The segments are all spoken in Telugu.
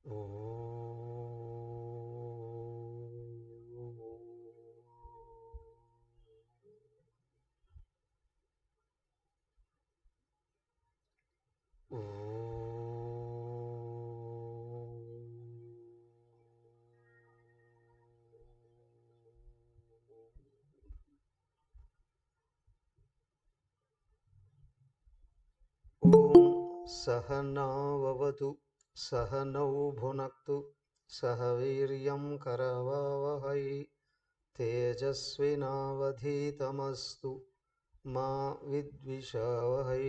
ఓం సహనావవతు సహనౌ భునక్తు సహ వీర్యం కరవావహై తేజస్వినావధీతమస్తు మా విద్విషావహై.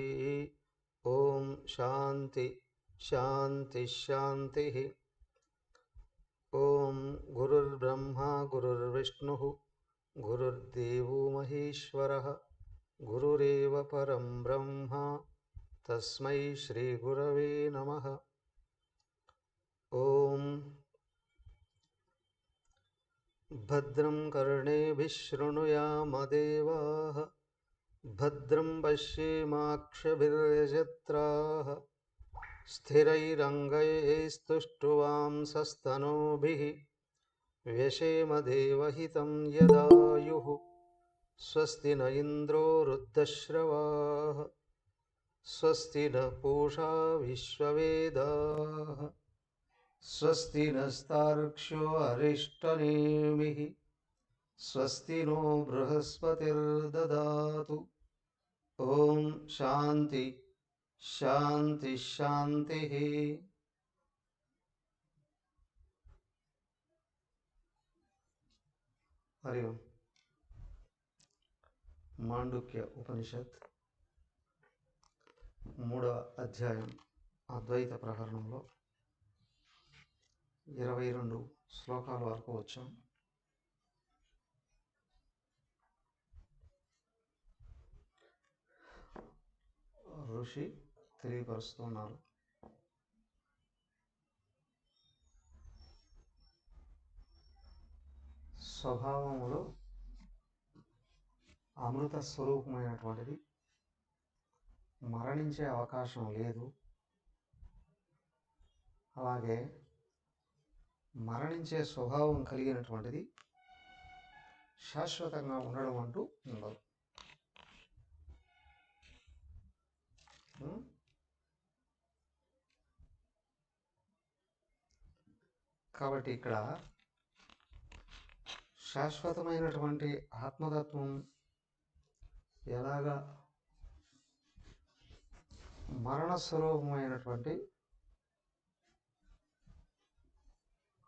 ఓం శాంతి శాంతి శాంతి. ఓం గురుర్బ్రహ్మా గురుర్విష్ణుః గురుర్దేవో మహేశ్వరః గురురేవ పరం బ్రహ్మ తస్మై శ్రీ గురవే నమః. ఓం భద్రం కర్ణేభిః శృణుయామదేవాః భద్రం పశ్యేమాక్షభిర్యజత్రాః స్థిరైరంగైస్తుష్టువాంసస్తనూభిः వ్యశేమదేవహితం యదాయుః. స్వస్తి న ఇంద్రో వృద్ధశ్రవాः స్వస్తి న పూషా విశ్వవేదాः స్వస్తి నస్తార్క్ష్యో అరిష్టనేమిః స్వస్తి నో బృహస్పతిర్దదాతు. ఓం శాంతి శాంతి శాంతి. హరి ఓం. మాండుక్య ఉపనిషత్ 3వ అధ్యాయం అద్వైత ప్రకరణంలో 22 శ్లోకాల వరకు వచ్చాం. ఋషి తెలియపరుస్తున్నారు. స్వభావములో అమృత స్వరూపమైనటువంటిది, మరణించే అవకాశం లేదు. అలాగే మరణించే స్వభావం కలిగినటువంటిది శాశ్వతంగా ఉండడం అంటూ ఉండదు. కాబట్టి ఇక్కడ శాశ్వతమైనటువంటి ఆత్మతత్వం ఎలాగా మరణస్వరూపమైనటువంటి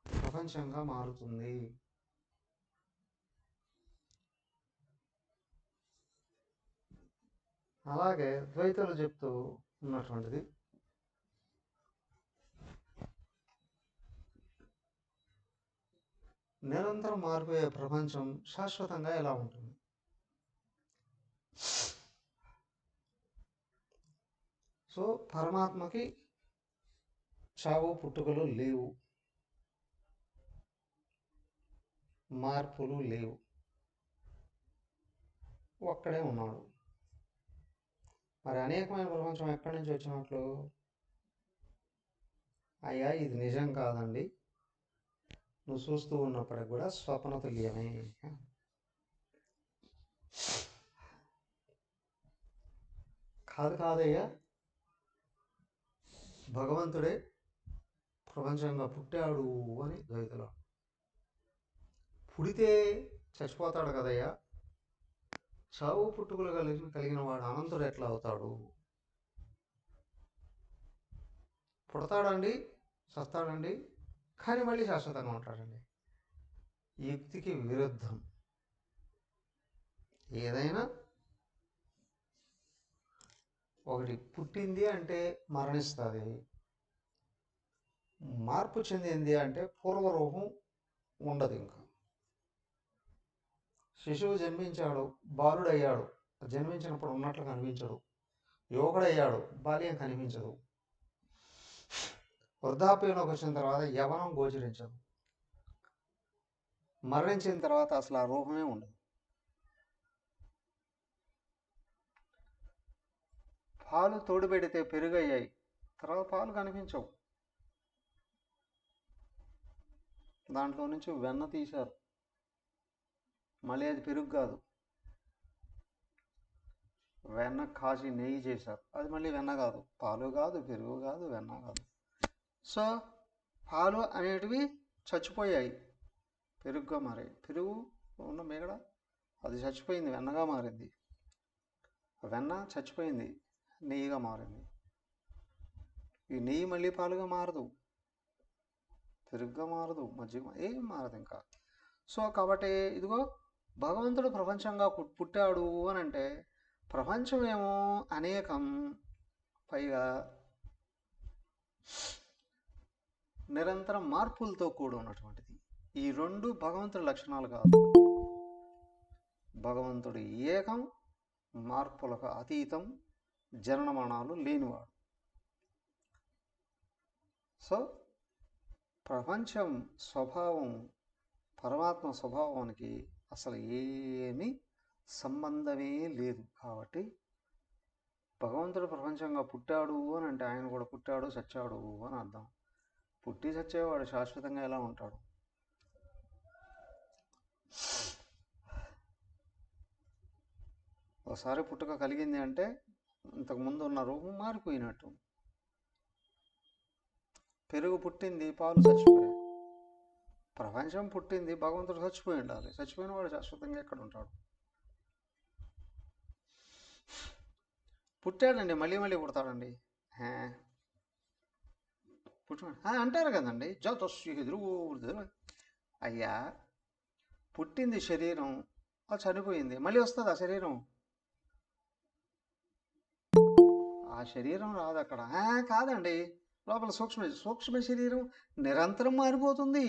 ప్రపంచంగా మారుతుంది. అలాగే ద్వైతులు చెప్తూ ఉన్నటువంటిది నిరంతరం మారిపోయే ప్రపంచం శాశ్వతంగా ఎలా ఉంటుంది? సో పరమాత్మకి చావు పుట్టుకలు లేవు, మార్పులు లేవు, ఒక్కడే ఉన్నాడు. మరి అనేకమైన ప్రపంచం ఎక్కడి నుంచి వచ్చినట్లు? అయ్యా ఇది నిజం కాదండి, నువ్వు చూస్తూ ఉన్నప్పటికి కూడా స్వప్న తుల్యమే. కాదయ్యా, భగవంతుడే ప్రపంచంగా పుట్టాడు అని ద్వైతులు. పుడితే చచ్చిపోతాడు కదయ్యా, చావు పుట్టుకలు కలిగిన వాడు అనంతుడు ఎట్లా అవుతాడు? పుడతాడండి, చస్తాడండి, కానీ మళ్ళీ శాశ్వతంగా ఉంటాడండి. ఈ యుక్తికి విరుద్ధం. ఏదైనా ఒకటి పుట్టింది అంటే మరణిస్తుంది, మార్పు చెందింది అంటే పూర్వరూపం ఉండదు. ఇంకా శిశువు జన్మించాడు, బాలుడయ్యాడు, జన్మించినప్పుడు ఉన్నట్లు కనిపించడు. యువకుడయ్యాడు, బాల్యం కనిపించదు. వృద్ధాప్యంలోకి వచ్చిన తర్వాత యవనం గోచరించదు. మరణించిన తర్వాత అసలు ఆ రూపమే ఉండదు. పాలు తోడు పెడితే పెరుగయ్యాయి, తర్వాత పాలు కనిపించవు. దాంట్లో నుంచి వెన్న తీశారు. మళ్ళీ అది పెరుగు కాదు, వెన్న కాచి నెయ్యి చేశారు. అది మళ్ళీ వెన్న కాదు, పాలు కాదు, పెరుగు కాదు, వెన్న కాదు. సో పాలు అనేటివి చచ్చిపోయాయి, పెరుగుగా మారాయి. పెరుగు ఉన్న మిగడ అది చచ్చిపోయింది, వెన్నగా మారింది. వెన్న చచ్చిపోయింది, నెయ్యిగా మారింది. ఈ నెయ్యి మళ్ళీ పాలుగా మారదు, పెరుగుగా మారదు, మజ్జిగ ఏం మారదు ఇంకా. సో కాబట్టి ఇదిగో భగవంతుడు ప్రపంచంగా పుట్టాడు అని అంటే ప్రపంచమేమో అనేకం, పైగా నిరంతరం మార్పులతో కూడి ఉన్నటువంటిది. ఈ రెండు భగవంతుడి లక్షణాలు కాదు. భగవంతుడు ఏకం, మార్పులకు అతీతం, జననమరణాలు లేనివాడు. సో ప్రపంచం స్వభావం పరమాత్మ స్వభావానికి అసలు ఏమీ సంబంధమే లేదు. కాబట్టి భగవంతుడు ప్రపంచంగా పుట్టాడు అని అంటే ఆయన కూడా పుట్టాడు చచ్చాడు అని అర్థం. పుట్టి చచ్చేవాడు శాశ్వతంగా ఎలా ఉంటాడు? ఒకసారి పుట్టుక కలిగింది అంటే ఇంతకుముందు ఉన్న రూపం మారిపోయినట్టు. పెరుగు పుట్టింది, పాలు చచ్చిపోయాయి. ప్రపంచం పుట్టింది, భగవంతుడు చచ్చిపోయి ఉండాలి. చచ్చిపోయిన వాడు శాశ్వతంగా ఎక్కడ ఉంటాడు? పుట్టాడండి, మళ్ళీ మళ్ళీ పుడతాడండి అంటారు కదండి. అయ్యా, పుట్టింది శరీరం, అది చనిపోయింది, మళ్ళీ వస్తుంది ఆ శరీరం. ఆ శరీరం రాదు అక్కడ. కాదండి, లోపల సూక్ష్మ శరీరం నిరంతరం మారిపోతుంది.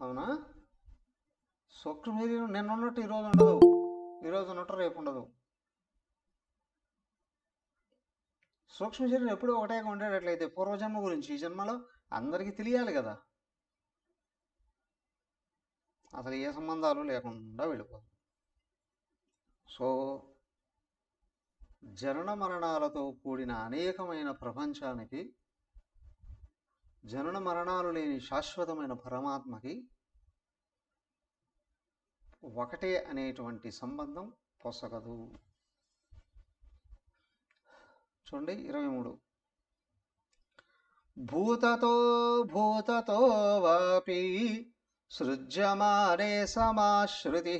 అవునా? సూక్ష్మ శరీరం నిన్న ఉన్నట్టు ఈరోజు ఉండదు, ఈరోజు ఉన్నట్టు రేపు ఉండదు. సూక్ష్మ శరీరం ఎప్పుడూ ఒకటేగా ఉండేటట్లయితే పూర్వజన్మ గురించి ఈ జన్మలో అందరికీ తెలియాలి కదా. అసలు ఏ సంబంధాలు లేకుండా వెళ్ళిపోతుంది. సో జనన మరణాలతో కూడిన అనేకమైన ప్రపంచానికి, జనన మరణాలు లేని శాశ్వతమైన పరమాత్మకి ఒకటే అనేటువంటి సంబంధం పొసగదు. చూడండి 23. భూతతో వాపి సృజ్యమానే సమాశ్రుతి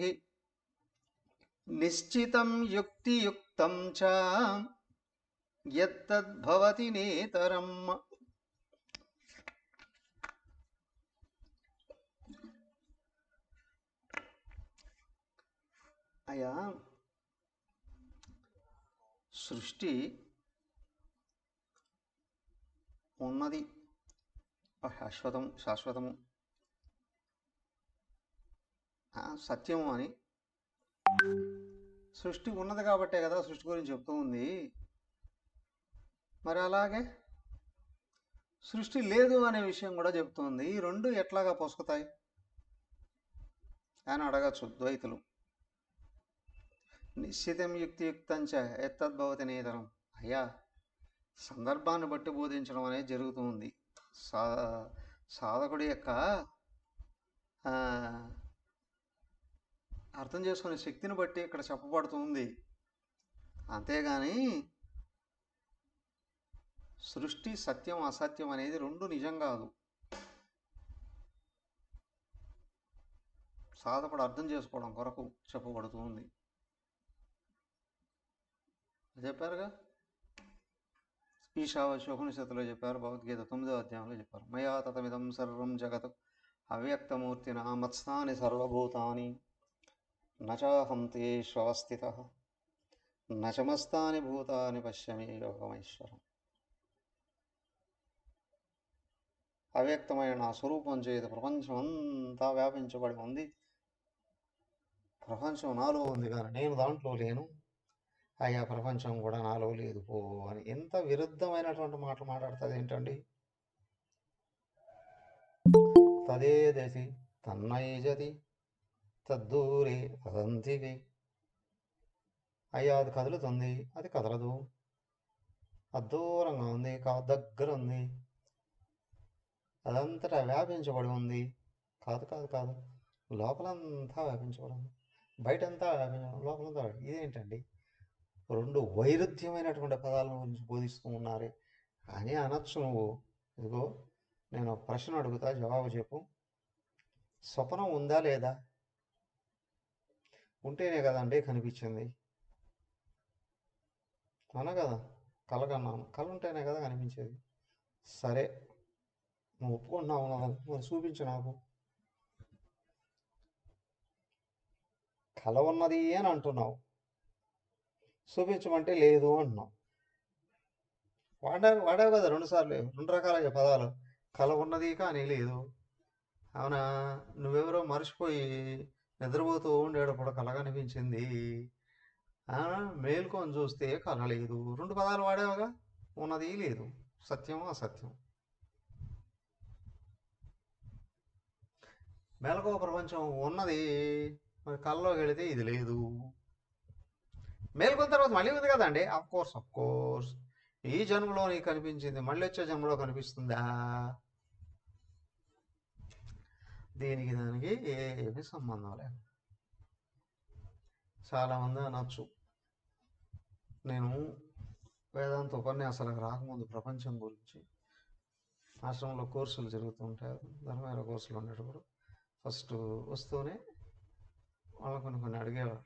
నిశ్చితం యుక్తియుక్తం చ యత్తద్భవతి నేతరం. అయ్యా, సృష్టి ఉన్నది, శాశ్వతము సత్యము అని. సృష్టి ఉన్నది కాబట్టే కదా సృష్టి గురించి చెప్తూ ఉంది. మరి అలాగే సృష్టి లేదు అనే విషయం కూడా చెప్తుంది. ఈ రెండు ఎట్లాగా పొసుకుతాయి అని అడగచ్చు ద్వైతులు. నిశ్చితం యుక్తియుక్తంచ ఎత్తద్భవతి నేతరం. అయ్యా, సందర్భాన్ని బట్టి బోధించడం అనేది జరుగుతుంది. సాధకుడి యొక్క అర్థం చేసుకునే శక్తిని బట్టి ఇక్కడ చెప్పబడుతుంది. అంతేగాని సృష్టి సత్యం అసత్యం అనేది రెండు నిజం కాదు. సాధకుడు అర్థం చేసుకోవడం కొరకు చెప్పబడుతుంది. చెప్పారుగా, ఈశావాస్యోపనిషత్తులో చెప్పారు, భగవద్గీత 9వ అధ్యాయంలో చెప్పారు. మయా తతమిదం సర్వం జగత్ అవ్యక్తమూర్తినా మత్స్థాని సర్వభూతాని నచాహం తేష్వస్థితః నచమస్తాని భూతాని పశ్యమే యోగమైశ్వరం. అవ్యక్తమైన నా స్వరూపం చేత ప్రపంచం అంతా వ్యాపించబడి ఉంది. ప్రపంచం నాలో ఉంది కానీ నేను దాంట్లో లేను. అయ్యా, ప్రపంచం కూడా నాలో లేదు పో అని ఎంత విరుద్ధమైనటువంటి మాటలు మాట్లాడుతుంది ఏంటండి? తదేదసి తన్నైజతి తద్దూరే అదంతివి. అయ్యా, అది కదులుతుంది, అది కదలదు. అది దూరంగా ఉంది, దగ్గర ఉంది. అదంతటా వ్యాపించబడి ఉంది. కాదు కాదు కాదు, లోపలంతా వ్యాపించబడి ఉంది. బయటంతా వ్యాపించడం, లోపలంతా ఇదేంటండి, రెండు వైరుధ్యమైనటువంటి పదాల గురించి బోధిస్తూ ఉన్నారే అని అనొచ్చు నువ్వు. ఇదిగో నేను ఒక ప్రశ్న అడుగుతా, జవాబు చెప్పు. స్వప్నం ఉందా లేదా? ఉంటేనే కదండి కనిపించింది. అవునా కదా? కళ కన్నాను, కళ ఉంటేనే కదా కనిపించేది. సరే, నువ్వు ఒప్పుకుంటున్నావు కదా, మరి చూపించు నాకు. కళ ఉన్నది అని అంటున్నావు, చూపించమంటే లేదు అంటున్నావు. వాడావు కదా రెండుసార్లు, రెండు రకాలుగా పదాలు. కళ ఉన్నది కానీ లేదు. అవునా? నువ్వెవరో మర్చిపోయి నిద్రపోతూ ఉండేటప్పుడు కళ కనిపించింది, మేల్కొని చూస్తే కళ లేదు. రెండు పదాలు వాడావుగా, ఉన్నది లేదు, సత్యం అసత్యం. మెలకువ ప్రపంచం ఉన్నది, మరి కళ్ళలోకి వెళితే ఇది లేదు. మేల్కొన్న తర్వాత మళ్ళీ ఉంది కదండి. అఫ్ కోర్స్ ఈ జన్మలో నీకు కనిపించింది మళ్ళీ వచ్చే జన్మలో కనిపిస్తుందా? దీనికి దానికి ఏమి సంబంధం లేదు. చాలామంది అనొచ్చు, నేను వేదాంత ఉపన్యాసాలకు రాకముందు ప్రపంచం గురించి ఆశ్రమంలో కోర్సులు జరుగుతుంటాయి, ధర్మేర కోర్సులు ఉండేటప్పుడు ఫస్ట్ వస్తూనే వాళ్ళు కొన్ని అడిగేవాడు,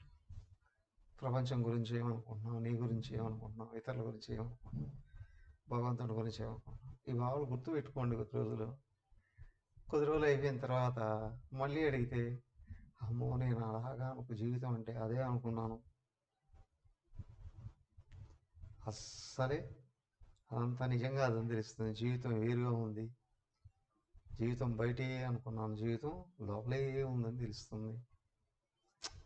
ప్రపంచం గురించి ఏమనుకుంటున్నావు, నీ గురించి ఏమనుకుంటున్నావు, ఇతరుల గురించి ఏమనుకుంటున్నావు, భగవంతుడి గురించి ఏమనుకుంటున్నావు. ఈ భావాలు గుర్తుపెట్టుకోండి కొద్ది రోజులు అయిపోయిన తర్వాత మళ్ళీ అడిగితే, అమ్మో నేను అలాగా ఒక జీవితం అంటే అదే అనుకున్నాను, అస్సలే అదంతా నిజంగా అదని తెలుస్తుంది. జీవితం వేరుగా ఉంది, జీవితం బయటే అనుకున్నాను, జీవితం లోపలే ఉందని తెలుస్తుంది.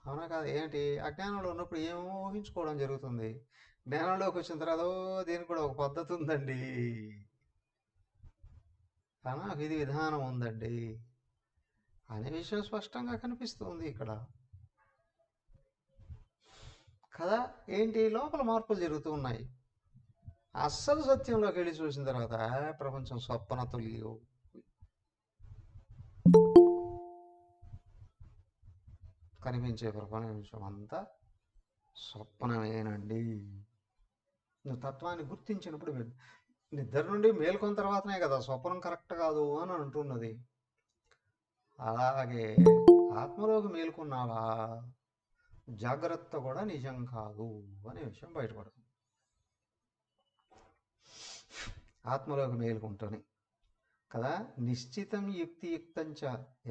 అవునా కాదు? ఏంటి, అజ్ఞానంలో ఉన్నప్పుడు ఏమో ఊహించుకోవడం జరుగుతుంది. జ్ఞానంలోకి వచ్చిన తర్వాత దీనికి కూడా ఒక పద్ధతి ఉందండి, కానీ విధి విధానం ఉందండి అనే విషయం స్పష్టంగా కనిపిస్తుంది ఇక్కడ కదా. ఏంటి, లోపల మార్పులు జరుగుతూ ఉన్నాయి. అస్సలు సత్యంలోకి వెళ్ళి చూసిన తర్వాత ప్రపంచం స్వప్న తొలియో, కనిపించే ప్రపంచం అంతా స్వప్నమేనండి. నువ్వు తత్వాన్ని గుర్తించినప్పుడు నిద్ర నుండి మేల్కొన్న తర్వాతనే కదా స్వప్నం కరెక్ట్ కాదు అని అంటున్నది. అలాగే ఆత్మలోకి మేల్కొన్నావా, జాగ్రత్త కూడా నిజం కాదు అనే విషయం బయటపడుతుంది. ఆత్మలోకి మేల్కొంటూనే కదా. నిశ్చితం యుక్తియుక్తంచ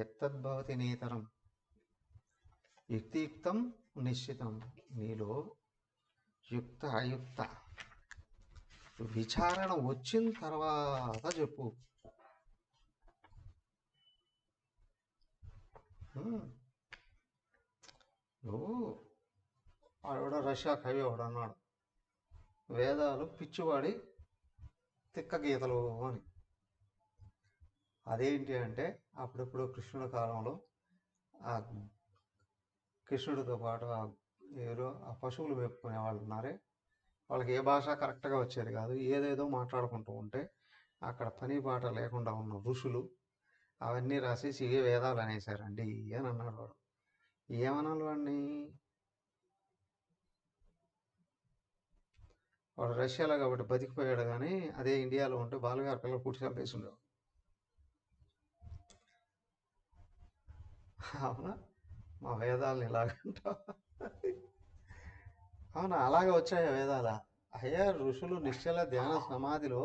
ఎత్తద్భవతి నేతరం. యుక్తియుక్తం నిశ్చితం, నీలో యుక్త అయుక్త విచారణ వచ్చిన తర్వాత చెప్పు. నువ్వు ఆవిడ రష్యా కవి ఒకడు అన్నాడు, వేదాలు పిచ్చివాడి తిక్క గీతలు అని. అదేంటి అంటే, అప్పుడెప్పుడు కృష్ణుడి కాలంలో ఆ కృష్ణుడితో పాటు ఎవరో ఆ పశువులు మేపుకునే వాళ్ళు ఉన్నారే, వాళ్ళకి ఏ భాష కరెక్ట్గా వచ్చేది కాదు, ఏదేదో మాట్లాడుకుంటూ ఉంటే అక్కడ పని పాట లేకుండా ఉన్న ఋషులు అవన్నీ రాసేసి ఇవే వేదాలు అనేసారండి అని అన్నాడు వాడు. ఏమన్నాడు వాడిని? వాడు రష్యాలో కాబట్టి బతికిపోయాడు, కానీ అదే ఇండియాలో ఉంటే బాలుగారు పిల్లలు పుట్టి చంపేసి ఉండేవాడు. అవునా? మా వేదాలని ఇలాగంట. అవునా, అలాగే వచ్చాయా వేదాల? అయ్యా, ఋషులు నిశ్చల ధ్యాన సమాధిలో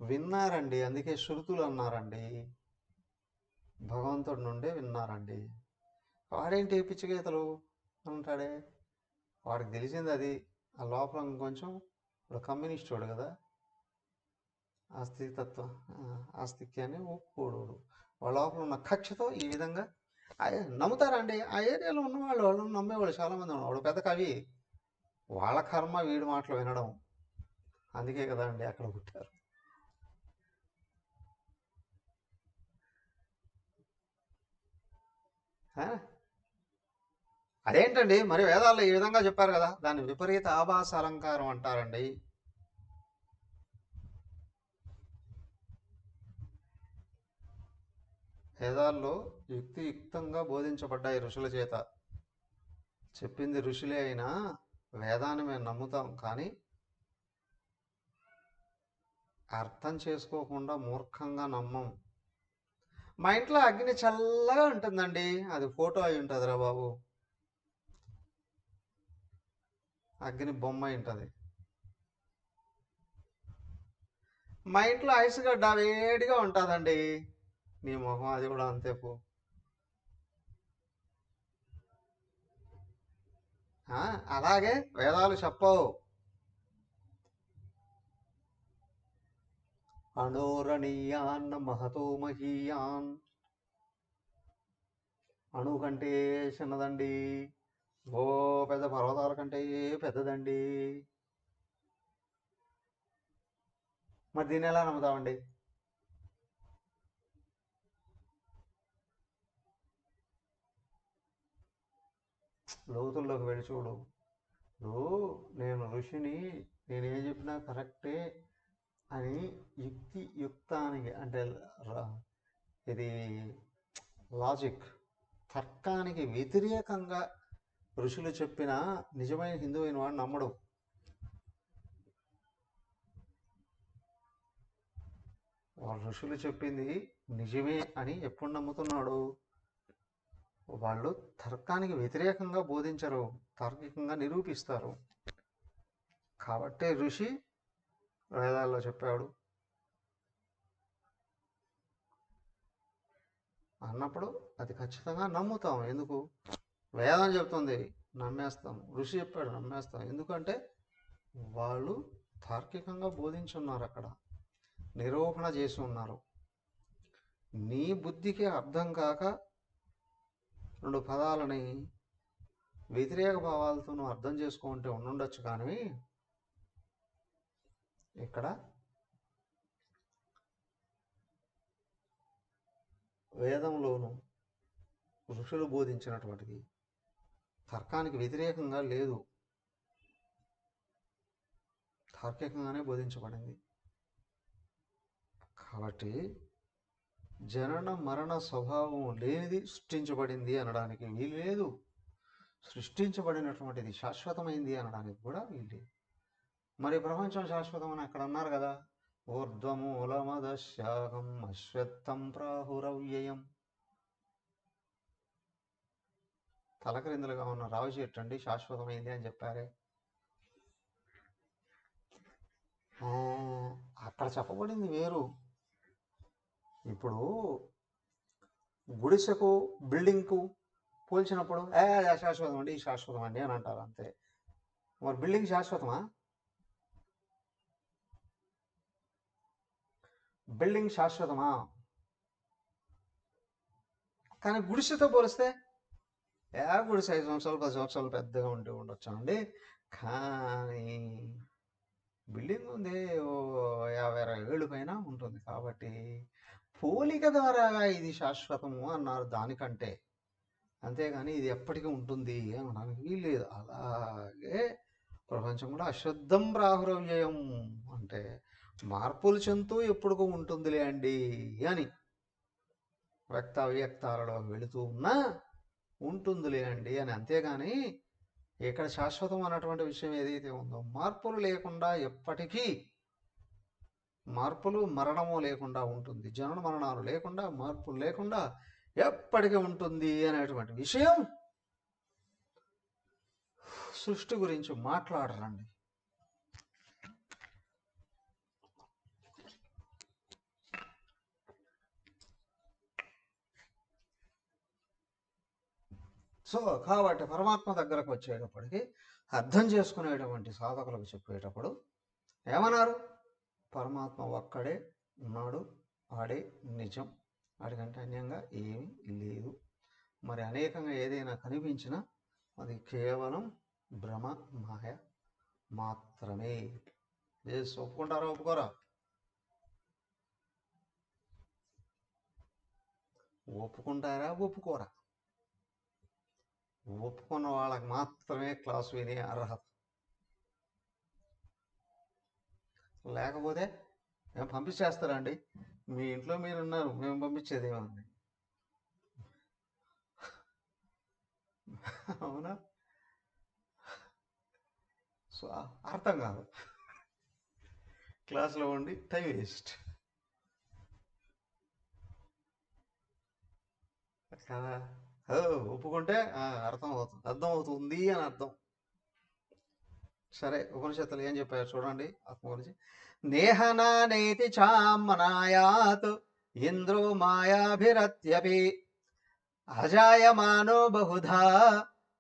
విన్నారండి, అందుకే శృతులు అన్నారండి, భగవంతుడి నుండే విన్నారండి. వాడేంటి పిచ్చిగీతలు అంటాడే, వాడికి తెలిసింది అది. ఆ లోపల కొంచెం, ఇప్పుడు కమ్యూనిస్ట్ వాడు కదా, ఆస్తికత్వం ఆస్తిక్యాన్ని ఒప్పుకోడు. వాళ్ళ లోపల ఉన్న కక్షతో ఈ విధంగా నమ్ముతారండి. ఆ ఏరియాలో ఉన్నవాళ్ళు, వాళ్ళు నమ్మేవాళ్ళు చాలామంది ఉన్నారు. వాడు పెద్ద కవి, వాళ్ళ కర్మ వీడి మాటలు వినడం, అందుకే కదా అండి అక్కడ పుట్టారు. అదేంటండి మరి వేదాల్లో ఈ విధంగా చెప్పారు కదా, దాన్ని విపరీత ఆభాస అలంకారం అంటారండి. వేదాల్లో యుక్తియుక్తంగా బోధించబడ్డాయి ఋషుల చేత. చెప్పింది ఋషులే అయినా వేదాన్ని మేము నమ్ముతాం, కానీ అర్థం చేసుకోకుండా మూర్ఖంగా నమ్మం. మా ఇంట్లో అగ్ని చల్లగా ఉంటుందండి, అది ఫోటో అయి ఉంటుందిరా బాబు, అగ్ని బొమ్మ అయి ఉంటుంది. మా ఇంట్లో ఐస్ గడ్డ వేడిగా ఉంటుందండి, నీ మొహం అది కూడా అంతే పో. అలాగే వేదాలు చెప్పవు. అణోరణీయాన్న మహతో మహీయాన్, అణువు కంటే చిన్నదండి, ఓ పెద్ద పర్వతాల కంటే పెద్దదండి. మరి దీన్ని ఎలా నమ్ముతామండి? లోతుల్లోకి వెళ్ళి చూడు. నేను ఋషిని, నేనేం చెప్పినా కరెక్టే అని యుక్తానికి అంటే ఇది లాజిక్, తర్కానికి వ్యతిరేకంగా ఋషులు చెప్పిన నిజమైన హిందువైన వాడు నమ్మడు. వాళ్ళు ఋషులు చెప్పింది నిజమే అని ఎప్పుడు నమ్ముతున్నాడు? వాళ్ళు తర్కానికి వ్యతిరేకంగా బోధించరు, తార్కికంగా నిరూపిస్తారు. కాబట్టే ఋషి వేదాల్లో చెప్పాడు అన్నప్పుడు అది ఖచ్చితంగా నమ్ముతాం. ఎందుకు? వేదం చెప్తుంది, నమ్మేస్తాం. ఋషి చెప్పాడు, నమ్మేస్తాం. ఎందుకంటే వాళ్ళు తార్కికంగా బోధించున్నారు, అక్కడ నిరూపణ చేసి ఉన్నారు. నీ బుద్ధికి అర్థం కాక రెండు పదాలని వ్యతిరేక భావాలతో నువ్వు అర్థం చేసుకుంటే ఉండుండొచ్చు, కానీ ఇక్కడ వేదంలోను ఋషులు బోధించినటువంటిది తర్కానికి వ్యతిరేకంగా లేదు, తార్కికంగానే బోధించబడింది. కాబట్టి జనన మరణ స్వభావం లేనిది సృష్టించబడింది అనడానికి వీలు లేదు, సృష్టించబడినటువంటిది శాశ్వతమైంది అనడానికి కూడా వీలు లేదు. మరి ప్రపంచం శాశ్వతం అని అక్కడ అన్నారు కదా, ఊర్ధ్వమూలమదశాకం అశ్వత్థం ప్రాహురవ్యయం. తలక్రిందులుగా ఉన్న రావి చెట్టు అండి శాశ్వతమైంది అని చెప్పారే. అక్కడ చెప్పబడింది వేరు. ఇప్పుడు గుడిసెకు బిల్డింగ్కు పోల్చినప్పుడు శాశ్వతం అండి, శాశ్వతం అండి అని అంటారు అంతే. మరి బిల్డింగ్ శాశ్వతమా? బిల్డింగ్ శాశ్వతమా? కానీ గుడిసెతో పోలిస్తే గుడిసె 5 సంవత్సరాలు 10 సంవత్సరాలు పెద్దగా ఉంటూ ఉండొచ్చు అండి, కానీ బిల్డింగ్ ఉంది 50-60 ఏళ్ళు పైన ఉంటుంది. కాబట్టి పోలిక ద్వారా ఇది శాశ్వతము అన్నారు దానికంటే, అంతేగాని ఇది ఎప్పటికీ ఉంటుంది అనడానికి వీల్లేదు. అలాగే ప్రపంచం కూడా అశ్వత్థం ప్రాహురవ్యయం అంటే మార్పులు చెందుతూ ఎప్పుడుకో ఉంటుందిలే అండి అని, వ్యక్త అవ్యక్తాలలో వెళుతూ ఉన్నా ఉంటుందిలే అండి అని. అంతేగాని ఇక్కడ శాశ్వతం అన్నటువంటి విషయం ఏదైతే ఉందో మార్పులు లేకుండా ఎప్పటికీ, మార్పులు మరణము లేకుండా ఉంటుంది, జనన మరణాలు లేకుండా, మార్పులు లేకుండా ఎప్పటికీ ఉంటుంది అనేటువంటి విషయం సృష్టి గురించి మాట్లాడరండి. కాబట్టి పరమాత్మ దగ్గరకు వచ్చేటప్పటికి అర్థం చేసుకునేటువంటి సాధకులకు చెప్పేటప్పుడు ఏమన్నారు? పరమాత్మ ఒక్కడే ఉన్నాడు, ఆడే నిజం, వాడికంటే అన్యంగా ఏమీ లేదు. మరి అనేకంగా ఏదైనా కనిపించినా అది కేవలం భ్రమ మాయ మాత్రమే. ఒప్పుకుంటారా ఒప్పుకోరా? ఒప్పుకుంటారా ఒప్పుకోరా? ఒప్పుకున్న వాళ్ళకి మాత్రమే క్లాసు వినే అర్హత. లేకపోతే మేము పంపించేస్తారండి, మీ ఇంట్లో మీరు ఉన్నారు, మేము పంపించేది ఏముంది? అవునా? సో అర్థం కాదు, క్లాస్లో ఉండి టైం వేస్ట్ కదా. ఒప్పుకుంటే అర్థం అవుతుంది అని అర్థం. సరే, ఉపనిషత్తులు ఏం చెప్పారు చూడండి ఆత్మ గురించి. నేహనానేతి చామనాయాత్ ఇంద్రో మాయాభిరత్యపి అజాయమానో బహుధా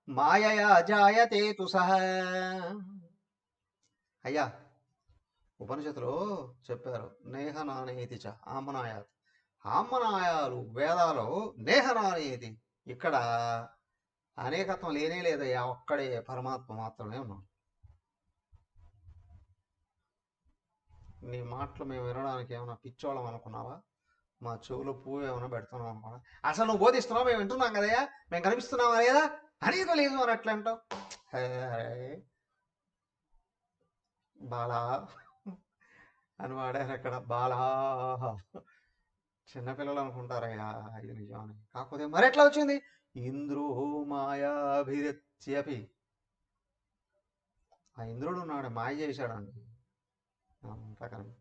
మాయయా జాయతే తు సహ. అయ్యా, ఉపనిషత్తులో చెప్పారు నేహనానేతి చ ఆమనాయాత్. ఆమనాయాలు వేదాలు, నేహనానేతి. ఇక్కడ అనేకత్వం లేనే లేదయ్యా, ఒక్కడే పరమాత్మ మాత్రమే ఉన్నాడు. నీ మాటలు మేము వినడానికి ఏమైనా పిచ్చోళ్ళం అనుకున్నావా? మా చెవులో పువ్వు ఏమైనా పెడుతున్నాం అనుకున్నా? అసలు నువ్వు బోధిస్తున్నావు, మేము వింటున్నాం కదయ్యా, మేము కనిపిస్తున్నామా లేదా? అనేది లేదు అని అట్లా అంటావు. బాలా అని వాడారు అక్కడ, బాలా. చిన్నపిల్లలు అనుకుంటారయ్యా ఇది నిజమని. కాకపోతే మరి ఎట్లా వచ్చింది? ఇంద్రో మాయాభిరత్యపి. ఆ ఇంద్రుడు ఉన్నాడు, మాయ చేశాడండి అంతా కానీ.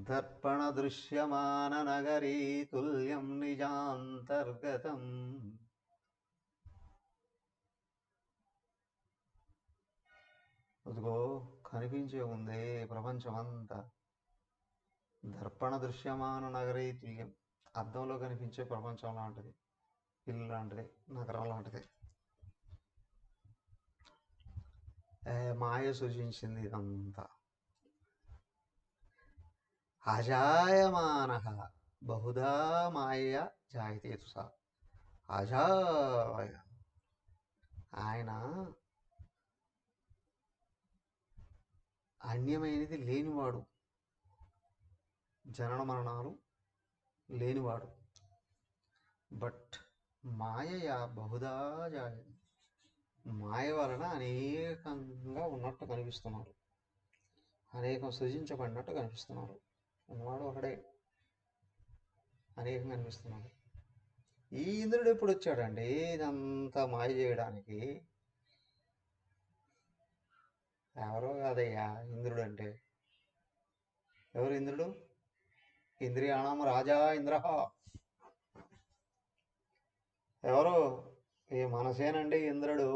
దర్పణ దృశ్యమాన నగరీ తుల్యం నిజాంతర్గతం. అదిగో కనిపించే ఉంది ప్రపంచం అంతా. దర్పణ దృశ్యమాన నగరీ తుల్యం, అద్దంలో కనిపించే ప్రపంచం లాంటిది, ఇల్లు లాంటిది, నగరం లాంటిది. మాయ సృజించింది ఇదంతా. అజాయమాన బహుధా మాయ జాయతే తు సా. అజాయ, ఆయన అన్యమైనది లేనివాడు, జనన మరణాలు లేనివాడు. బట్ మాయయా బహుధా జాయ, మాయ వలన అనేకంగా ఉన్నట్టు కనిపిస్తున్నారు, అనేకం సృజించబడినట్టు కనిపిస్తున్నారు. ఉన్నవాడు ఒకడే, అనేకం కనిపిస్తున్నాడు. ఈ ఇంద్రుడు ఎప్పుడు వచ్చాడండి ఇదంతా మాయ చేయడానికి? ఎవరో కాదయ్యా ఇంద్రుడు అంటే. ఎవరు ఇంద్రుడు? ఇంద్రియాణం రాజా ఇంద్ర. ఎవరు? ఈ మనసేనండి ఇంద్రుడు.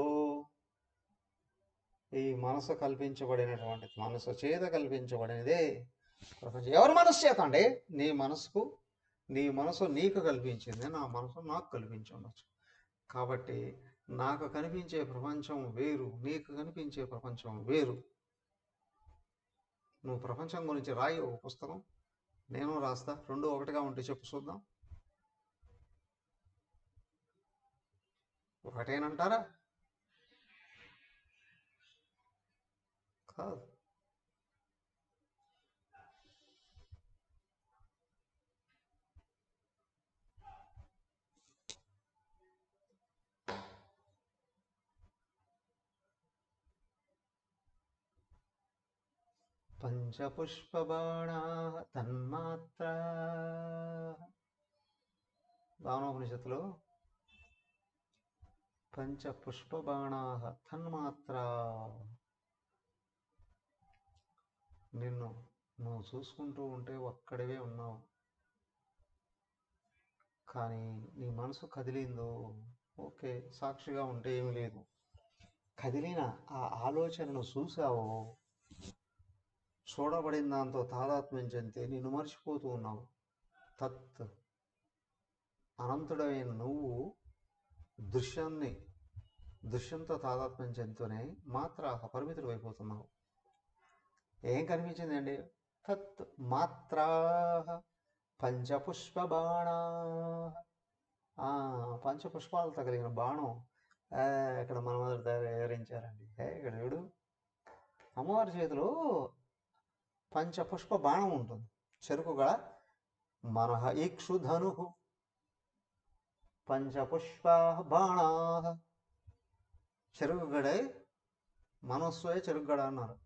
ఈ మనసు కల్పించబడినటువంటి, మనసు చేత కల్పించబడినదే ప్రపంచం. ఎవరి మనసు చేత అండి? నీ మనసుకు, నీ మనసు నీకు కల్పించింది, నా మనసు నాకు కల్పించి ఉండొచ్చు. కాబట్టి నాకు కనిపించే ప్రపంచం వేరు, నీకు కనిపించే ప్రపంచం వేరు. నువ్వు ప్రపంచం గురించి రాయి ఒక పుస్తకం, నేను రాస్తా, రెండు ఒకటిగా ఉంటే చెప్పు చూద్దాం. ఒకటేనంటారా? కాదు. పంచపుష్పబాణా తన్మాత్రా. భావనోపనిషత్తులో పంచపుష్పబాణా తన్మాత్రా. నిన్ను నువ్వు చూసుకుంటూ ఉంటే ఒక్కడివే ఉన్నావు, కానీ నీ మనసు కదిలిందో, ఓకే, సాక్షిగా ఉంటే ఏమి లేదు. కదిలిన ఆ ఆలోచనను చూసావో, చూడబడిన దాంతో తాదాత్మ్యం చెందితే నిన్ను మర్చిపోతూ ఉన్నావు. తత్ అనంతుడైన నువ్వు దృశ్యంతో తాదాత్మ్యం చెందుతూనే మాత్ర పరిమితులు అయిపోతున్నావు. ఏం కనిపించిందండి? తత్ మాత్రా పంచపుష్పబాణా. పంచపుష్పాలతో కలిగిన బాణం ఇక్కడ మన మొదటి వివరించారండి. ఇక్కడ చూడు, అమ్మవారి చేతిలో పంచపుష్ప బాణం ఉంటుంది, చెరుకు గడ. మనహ ఇక్షుధను, పంచపుష్పా బాణా. చెరుగుగడే మనస్సే చెరుగుగడ అన్నారు.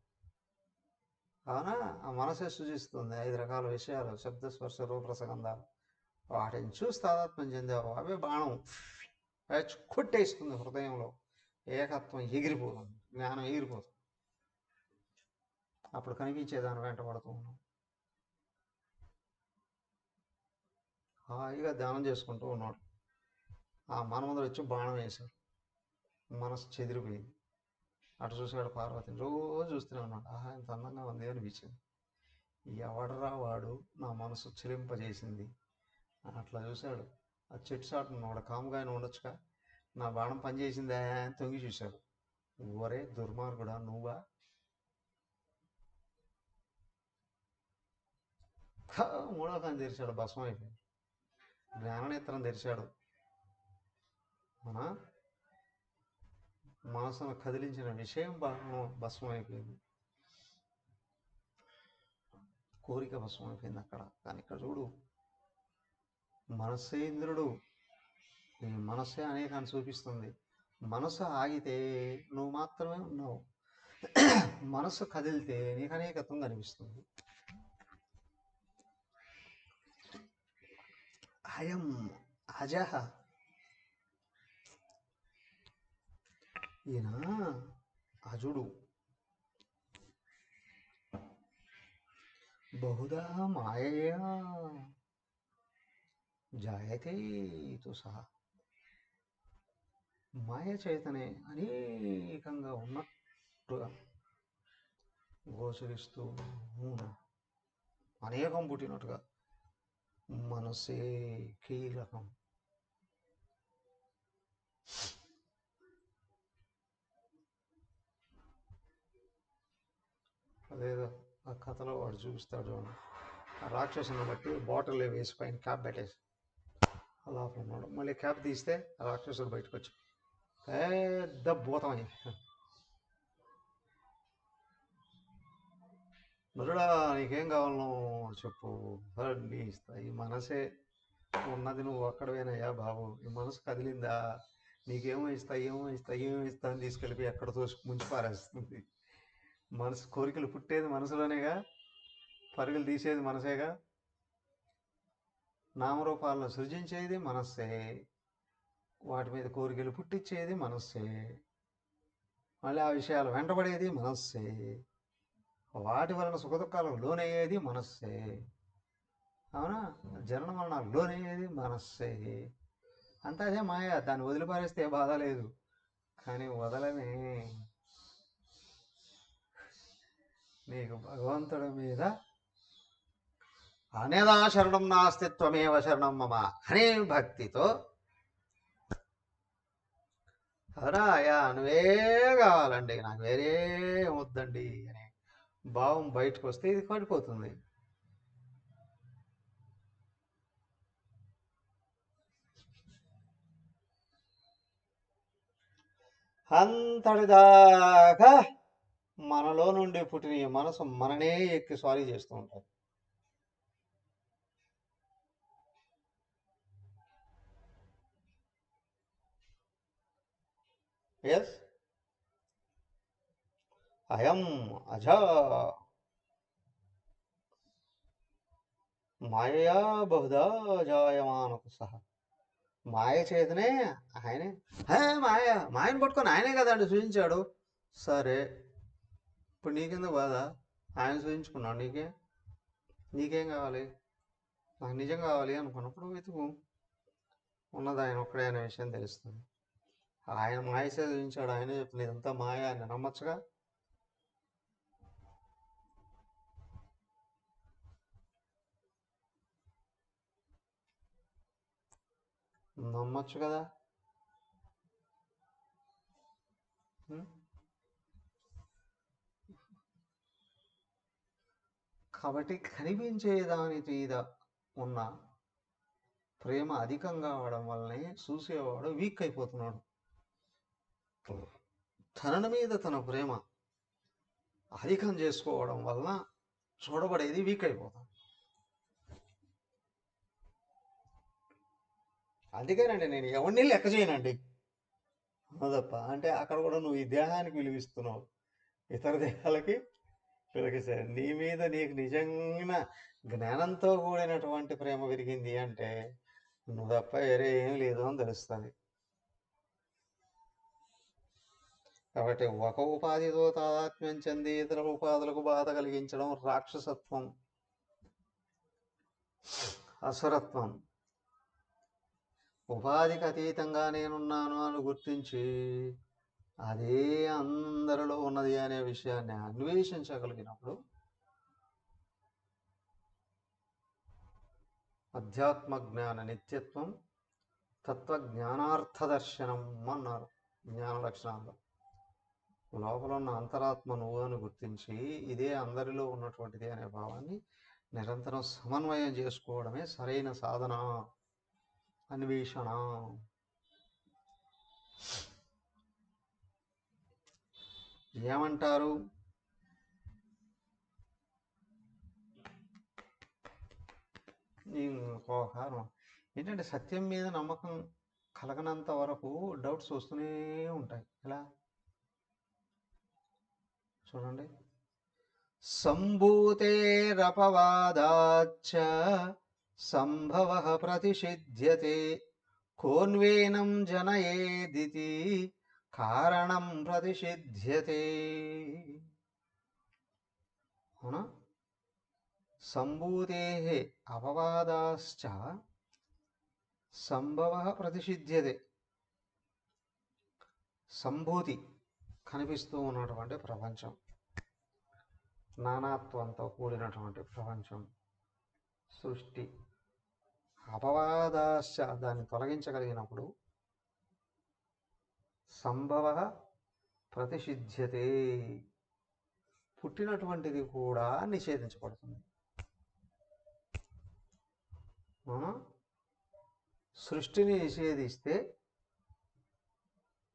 అవునా, ఆ మనసే సూచిస్తుంది 5 రకాల విషయాలు, శబ్ద స్పర్శ రూపరసగంధాలు. వాటిని చూసి తాదాత్మ్యం చెందావు, అవే బాణం కొట్టేస్తుంది హృదయంలో. ఏకత్వం ఎగిరిపోతుంది, జ్ఞానం ఎగిరిపోతుంది. అప్పుడు కనిపించేదాన్ని వెంట పడుతూ ఉన్నాం. హాయిగా ధ్యానం చేసుకుంటూ ఉన్నాడు. ఆ మనమందరూ వచ్చి బాణం వేశారు, మనసు చెదిరిపోయింది. అటు చూసాడు పార్వతిని, రోజు చూస్తూనే ఉన్నాడు. ఆహా, ఎంత అందంగా ఉంది అనిపించింది. ఎవడరా వాడు నా మనసు చెలింపజేసింది. అట్లా చూశాడు. ఆ చెట్టు చాటున వాడు కాముగా ఆయన ఉండొచ్చుగా, నా బాణం పనిచేసిందా అని తొంగి చూశాడు. ఒరే దుర్మార్గుడా, నువ్వా? మూడో కన్ను తెరిచాడు, భస్మం అయిపోయింది. జ్ఞాననేత్రం తెరిచాడు. మన మనసును కదిలించిన విషయం భస్మం అయిపోయింది. కోరిక భస్మం అయిపోయింది అక్కడ. కానీ ఇక్కడ చూడు, మనస్సే ఇంద్రుడు. ఈ మనస్సే అనేకాన్ని చూపిస్తుంది. మనసు ఆగితే నువ్వు మాత్రమే ఉన్నావు, మనసు కదిలితే నీకు అనేకత్వం కనిపిస్తుంది. అయం అజహ, ఈయన అజుడు. బహుదా మాయయా జాయతే తు సహా, మాయ చేతనే అనేకంగా ఉన్నట్టుగా గోచరిస్తూ అనేకం పుట్టినట్టుగా. మనసే కీలకం. అదేదో ఆ కథలో వాడు చూపిస్తాడు, ఆ రాక్షసుని బట్టి బాటిల్ వేసి పైన క్యాప్ పెట్టేసి అలా ఉన్నాడు. మళ్ళీ క్యాప్ తీస్తే ఆ రాక్షసుడు బయటకు వచ్చి పెద్ద భూతమై, నరుడా నీకేం కావాలను చెప్పు, నీ ఇస్తా. ఈ మనసే ఉన్నది, నువ్వు ఒక్కడవేనయ్యా బాబు. ఈ మనసు కదిలిందా, నీకేమో ఇస్తా, ఏమో ఇస్తా, ఏమో ఇస్తా అని తీసుకెళ్ళిపోయి ఎక్కడ తోసి ముంచి పారేస్తుంది. మనసు కోరికలు పుట్టేది మనసులోనేగా, పరుగులు తీసేది మనసేగా, నామరూపాలను సృజించేది మనస్సే, వాటి మీద కోరికలు పుట్టించేది మనస్సే, మళ్ళీ ఆ విషయాలు వెంటబడేది మనస్సే, వాటి వలన సుఖదుఖాలకు లోనయ్యేది మనస్సే. అవునా, జననం వలన లోనయ్యేది మనస్సే. అంతా అదే మాయ. దాన్ని వదిలిపారేస్తే బాధ లేదు, కానీ వదలనే. నీకు భగవంతుడి మీద అనేదా శరణం నాస్తిత్వమేవ శరణం మమ అనే భక్తితో, అదరా అయ్యా నువ్వే కావాలండి, నాకు వేరే వద్దండి అనే భావం బయటకు వస్తే ఇది పడిపోతుంది. అంతటిదాకా మనలో నుండి పుట్టిన ఈ మనసు మననే ఎక్కి సారీ చేస్తూ ఉంటుంది. ఎస్, అయం అజ మాయయా బహుదా జాయమానకు సహా, మాయ చేతనే ఆయనే. మాయను పట్టుకొని ఆయనే కదండి సూచించాడు. సరే, ఇప్పుడు నీకెందుకు బాధ? ఆయన సూచించుకున్నాడు, నీకేం కావాలి? నాకు నిజం కావాలి అనుకున్నప్పుడు వెతుకు, ఉన్నది ఆయన ఒక్కడే అనే విషయం తెలుస్తుంది. ఆయన మాయ సూచించాడు, ఆయనే చెప్తుంది ఇదంతా మాయ అని నమ్మచ్చుగా. నమ్మచ్చు కదా. కాబట్టి కనిపించేదాని మీద ఉన్న ప్రేమ అధికంగా అవడం వల్లనే చూసేవాడు వీక్ అయిపోతున్నాడు. తన మీద తన ప్రేమ అధికం చేసుకోవడం వలన చూడబడేది వీక్ అయిపోతాం. అందుకేనండి నేను ఎవరిని లెక్క చేయనండి. అవుదప్ప అంటే అక్కడ కూడా నువ్వు ఈ దేహానికి విలువిస్తున్నావు, ఇతర దేహాలకి విలకిస్తాయి. నీ మీద నీకు నిజంగా జ్ఞానంతో కూడినటువంటి ప్రేమ పెరిగింది అంటే నువ్వు తప్ప వేరే ఏం లేదు అని తెలుస్తుంది. కాబట్టి ఒక ఉపాధితో తాదాత్మ్యం చెంది ఇతర ఉపాధులకు బాధ కలిగించడం రాక్షసత్వం, అసురత్వం. ఉపాధికి అతీతంగా నేనున్నాను అని గుర్తించి అదే అందరిలో ఉన్నది అనే విషయాన్ని అన్వేషించగలిగినప్పుడు అధ్యాత్మ జ్ఞాన నిత్యత్వం, తత్వజ్ఞానార్థ దర్శనం అన్నారు జ్ఞాన లక్షణాల్లో. లోపల ఉన్న అంతరాత్మ నువ్వు అని గుర్తించి ఇదే అందరిలో ఉన్నటువంటిది అనే భావాన్ని నిరంతరం సమన్వయం చేసుకోవడమే సరైన సాధన, అన్వేషణ. ఏమంటారు? కారణం ఏంటంటే సత్యం మీద నమ్మకం కలగనంత వరకు డౌట్స్ వస్తూనే ఉంటాయి. ఎలా చూడండి, సంభూతేరపవాదాచ్చ సంభవ ప్రతిషిధ్యతే కోన్వేనం జనయేదితి కారణం ప్రతిషిధ్యతే. అవునా? సంభూతే అపవాదాశ్చ సంభవ ప్రతిషిధ్యతే. సంభూతి కనిపిస్తూ ఉన్నటువంటి ప్రపంచం, నానాత్వంతో కూడినటువంటి ప్రపంచం, సృష్టి, అపవాదాశ్చ దాన్ని తొలగించగలిగినప్పుడు సంభవ ప్రతిషిధ్యతే పుట్టినటువంటిది కూడా నిషేధించబడుతుంది. సృష్టిని నిషేధిస్తే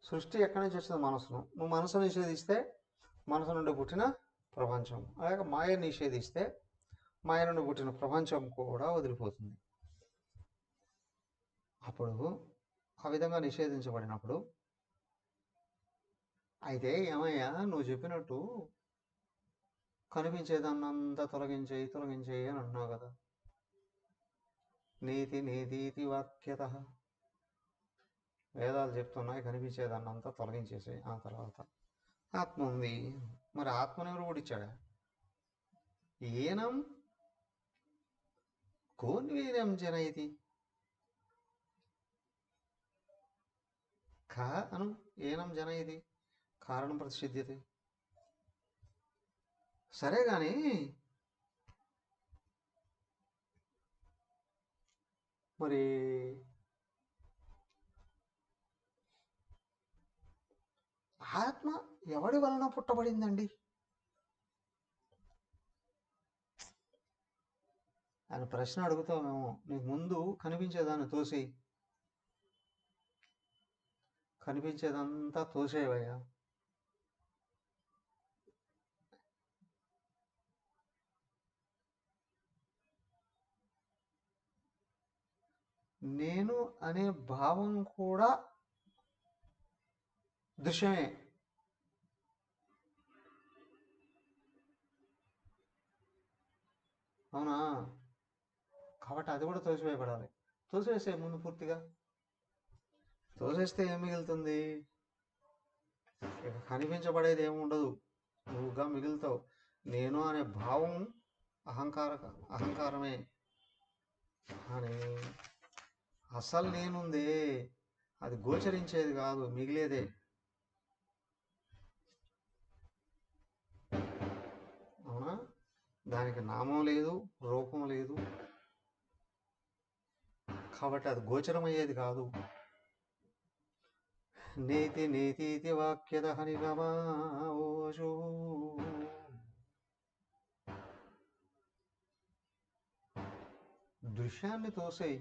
సృష్టి ఎక్కడి నుంచి వస్తుంది? మనసును. నువ్వు మనసు నిషేధిస్తే మనసు నుండి పుట్టిన ప్రపంచం, అలాగే మాయ నిషేధిస్తే మాయ నుండి పుట్టిన ప్రపంచం కూడా వదిలిపోతుంది. అప్పుడు ఆ విధంగా నిషేధించబడినప్పుడు అయితే ఏమయ్యా నువ్వు చెప్పినట్టు కనిపించేదాన్నంతా తొలగించేయి తొలగించేయి అని అంటున్నావు కదా. నీతి నీతీతి వాక్యత వేదాలు చెప్తున్నాయి కనిపించేదాన్నంతా తొలగించేసాయి. ఆ తర్వాత ఆత్మ ఉంది. మరి ఆత్మను ఎవరు ఓడిచ్చాడా? ఏనం కోన్వీర్యం జనయితి కా అను ఏనం జనయితి కారణం ప్రతిషిధ్యతే. సరే కానీ మరి ఆత్మ ఎవడి వలన పుట్టబడిందండి అని ప్రశ్న అడుగుతామేమో. నీకు ముందు కనిపించేదాన్ని తోసేయి, కనిపించేదంతా తోసేవయ్యా. నేను అనే భావం కూడా దృశ్యమే. అవునా? కాబట్టి అది కూడా తోసివేయబడాలి. తోసివేసే ముందు పూర్తిగా తోసేస్తే ఏం మిగులుతుంది? ఇక కనిపించబడేది ఏముండదు, నువ్వుగా మిగులుతావు. నేను అనే భావం అహంకారమే. కానీ అసలు నేనుందే అది గోచరించేది కాదు, మిగిలేదే. అవునా? దానికి నామం లేదు, రూపం లేదు, కాబట్టి అది గోచరమయ్యేది కాదు. నేతి నేతీతి వాక్యద హనిగమావోషు. దృశ్యాన్ని తోసేయి.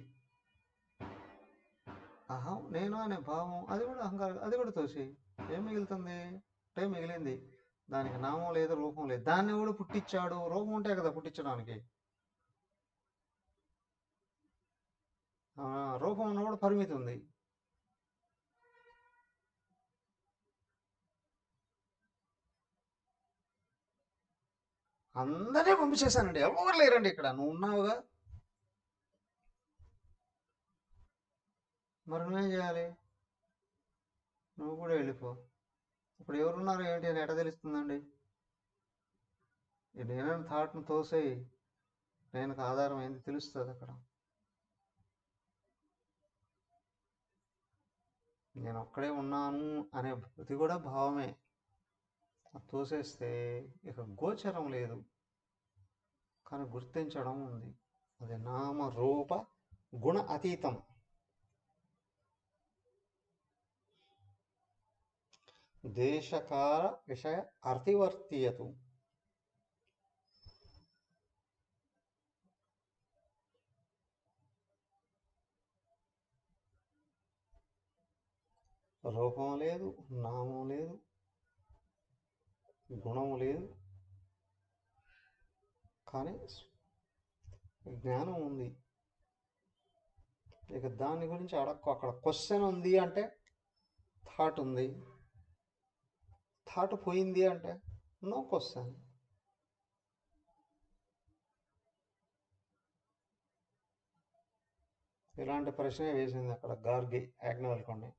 అహం నేను అనే భావం అది కూడా అహంకారం, అది కూడా తోసేయి. ఏం మిగులుతుంది? అంటే మిగిలింది దానికి నామం లేదు, రూపం లేదు. దాన్ని కూడా పుట్టించాడు. రూపం ఉంటే కదా పుట్టించడానికి. రూపం ఉన్నప్పుడు పరిమితి ఉంది. అందరినీ పంపించేశానండి, ఎవరు లేరండి ఇక్కడ, నువ్వు ఉన్నావుగా, మరి నువ్వేం చేయాలి? నువ్వు కూడా వెళ్ళిపో. ఇప్పుడు ఎవరున్నారు ఏంటి అని ఎట్లా తెలుస్తుందండి? ఈ నేనని థాట్ను తోసేయి, నేనుకు ఆధారం ఏంది తెలుస్తుంది అక్కడ. నేను ఒక్కడే ఉన్నాను అనే అది కూడా భావమే. అది తోసేస్తే ఇక గోచరం లేదు, కానీ గుర్తించడం ఉంది. అది నామ రూప గుణ అతీతం. దేశకాల విషయ అర్థివర్తీయతు. రూపం లేదు, నామం లేదు, గుణము లేదు, కానీ జ్ఞానం ఉంది. ఇక దాని గురించి అడక్కు. అక్కడ క్వశ్చన్ ఉంది అంటే థాట్ ఉంది, థాట్ పోయింది అంటే నో క్వశ్చన్. ఇలాంటి ప్రశ్నే వేసింది అక్కడ గార్గి యాజ్ఞవల్కుని.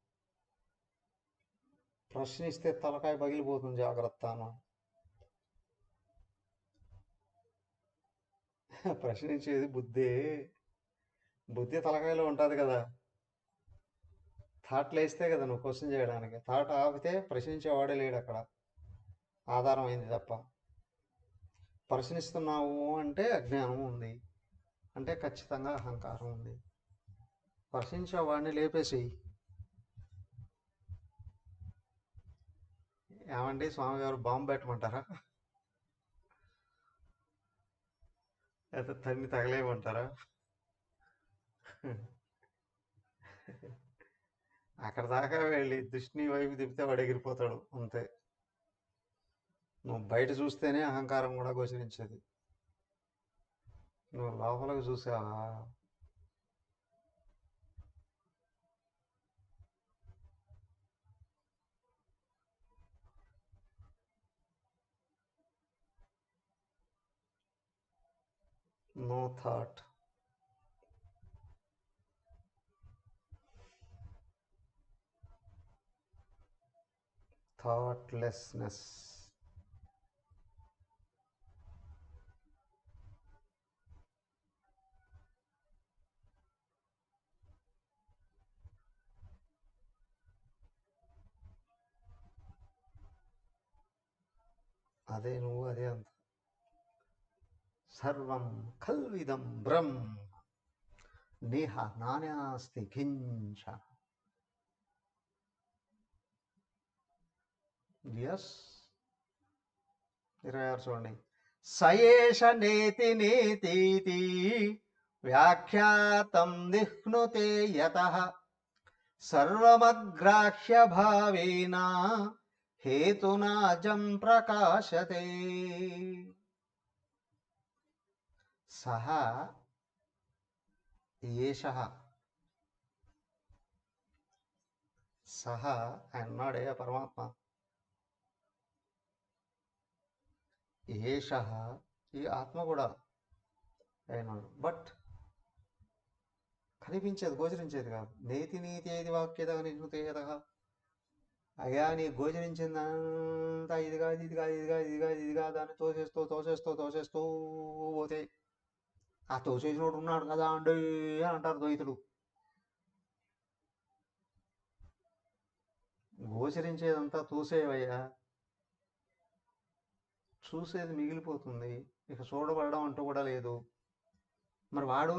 ప్రశ్నిస్తే తలకాయ పగిలిపోతుంది, జాగ్రత్త అన్న. ప్రశ్నించేది బుద్ధే, బుద్ధి తలకాయలో ఉంటుంది కదా. థాట్లు వేస్తే కదా నువ్వు క్వశ్చన్ చేయడానికి. థాట్ ఆపితే ప్రశ్నించేవాడే లేడు అక్కడ, ఆధారం అయింది తప్ప. ప్రశ్నిస్తున్నావు అంటే అజ్ఞానం ఉంది, అంటే ఖచ్చితంగా అహంకారం ఉంది. ప్రశ్నించేవాడిని లేపేసేయి. ఏమండి స్వామివారు బాంబు పెట్టమంటారా, లేకపోతే తన్ని తగలేయమంటారా? అక్కడ దాకా వెళ్ళి దృష్టిని వైపు తిప్పితే వాడు ఎగిరిపోతాడు అంతే. నువ్వు బయట చూస్తేనే అహంకారం కూడా గోచరించేది, నువ్వు లోపలికి చూసావా? No thought, thoughtlessness. అదే నువ్వు, అదే అంత. సర్వం కల్విదం బ్రహ్మ నేహ నానాస్తి కించన. ఎస్, 26 చూడండి. సయేష నేతి నేతీతి వ్యాఖ్యాతం దిహ్నుతే యతః సర్వమగ్రాహ్య భావేన హేతునాజం ప్రకాశతే. సహ ఏషః, సహ అన్నాడే పరమాత్మ. ఏషః ఈ ఆత్మ కూడా అయినాడు, బట్ కనిపించేది, గోచరించేది కాదు. నేతి నీతి ఏది వాక్యత నిహృతేయత. అయ్యా నీ గోచరించిందంతా ఇది కాదు, ఇది కాదు, ఇది కాదు, ఇది కాదు, ఇది కాదు అని తోసేస్తూ తోసేస్తూ తోసేస్తూ పోతే ఆ తోసేసినోడు ఉన్నాడు కదా అండి అని అంటారు ద్వైతులు. గోచరించేదంతా తోసేవయ్యా, చూసేది మిగిలిపోతుంది. ఇక చూడబడడం అంటూ కూడా లేదు. మరి వాడు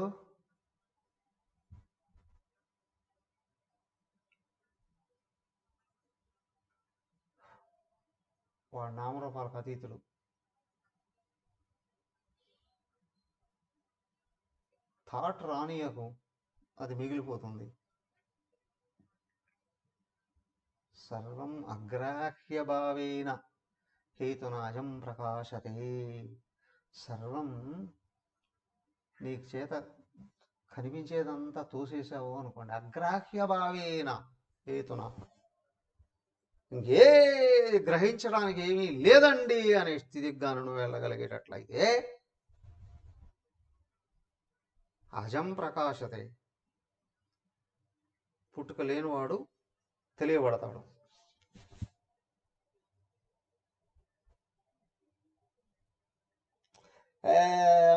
నామరూపాలకు అతీతుడు. థాట్ రానియకు, అది మిగిలిపోతుంది. సర్వం అగ్రాహ్య భావేన హేతునాజం ప్రకాశతే. సర్వం నీకు చేత కనిపించేదంతా తోసేసావు అనుకోండి, అగ్రాహ్య భావేన హేతున, ఇంకే గ్రహించడానికి ఏమీ లేదండి అనే స్థితికి గాను నువ్వు వెళ్ళగలిగేటట్లయితే అజం ప్రకాశతే, పుట్టుక లేనివాడు తెలియబడతాడు.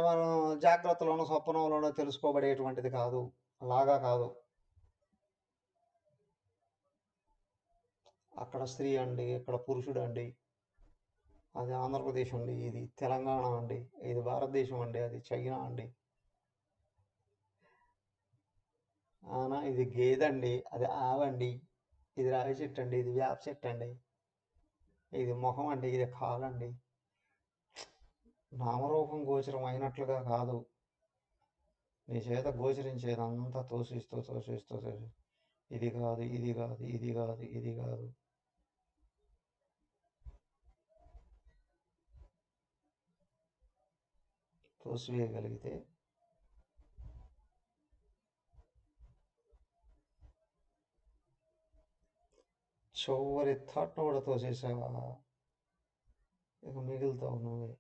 మనం జాగ్రత్తలోనో స్వప్నంలోనో తెలుసుకోబడేటువంటిది కాదు, అలాగా కాదు. అక్కడ స్త్రీ అండి, ఇక్కడ పురుషుడు అండి, అది ఆంధ్రప్రదేశ్ అండి, ఇది తెలంగాణ అండి, ఇది భారతదేశం అండి, అది చైనా అండి, ఇది గేదండి, అది ఆవండి, ఇది రావి చెట్టు అండి, ఇది వేప చెట్టు అండి, ఇది ముఖం అండి, ఇది కాలండి. నామరూపం గోచరం అయినట్లుగా కాదు, నీ చేత గోచరించేదంతా తోసిస్తూ తోసిస్తూ ఇది కాదు, ఇది కాదు, ఇది కాదు, ఇది కాదు. తోసివేయగలిగితే చివరి థాట్ను కూడా తోసేసావా, ఇక మిగులుతావు నువ్వే.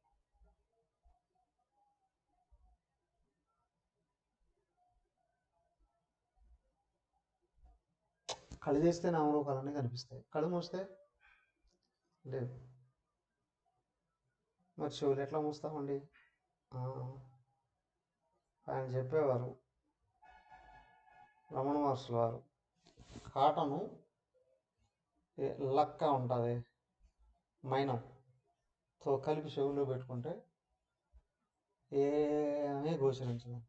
కళ్ళు తీస్తే నామరూపాలన్నీ కనిపిస్తాయి, కళ్ళు మూస్తే లేదు. మరి చెవులు ఎట్లా మూస్తామండి? ఆయన చెప్పేవారు రమణ మహర్షుల వారు, కాటను లక్క ఉంటుంది మైనంతో కలిపి చెవుల్లో పెట్టుకుంటే ఏమీ గోచరించదండి.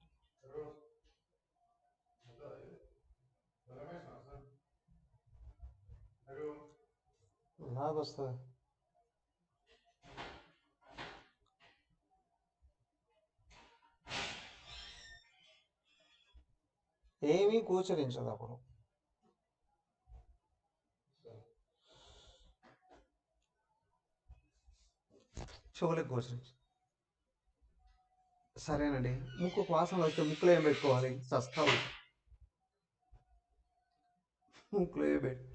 లాగొస్తుంది. ఏమీ గోచరించదు అప్పుడు. చెవులకు గోచరించదు. సరేనండి, ముక్కు వాసన వస్తే ముక్కులో ఏం పెట్టుకోవాలి? సస్తావు, ముక్కులో ఏం పెట్టు,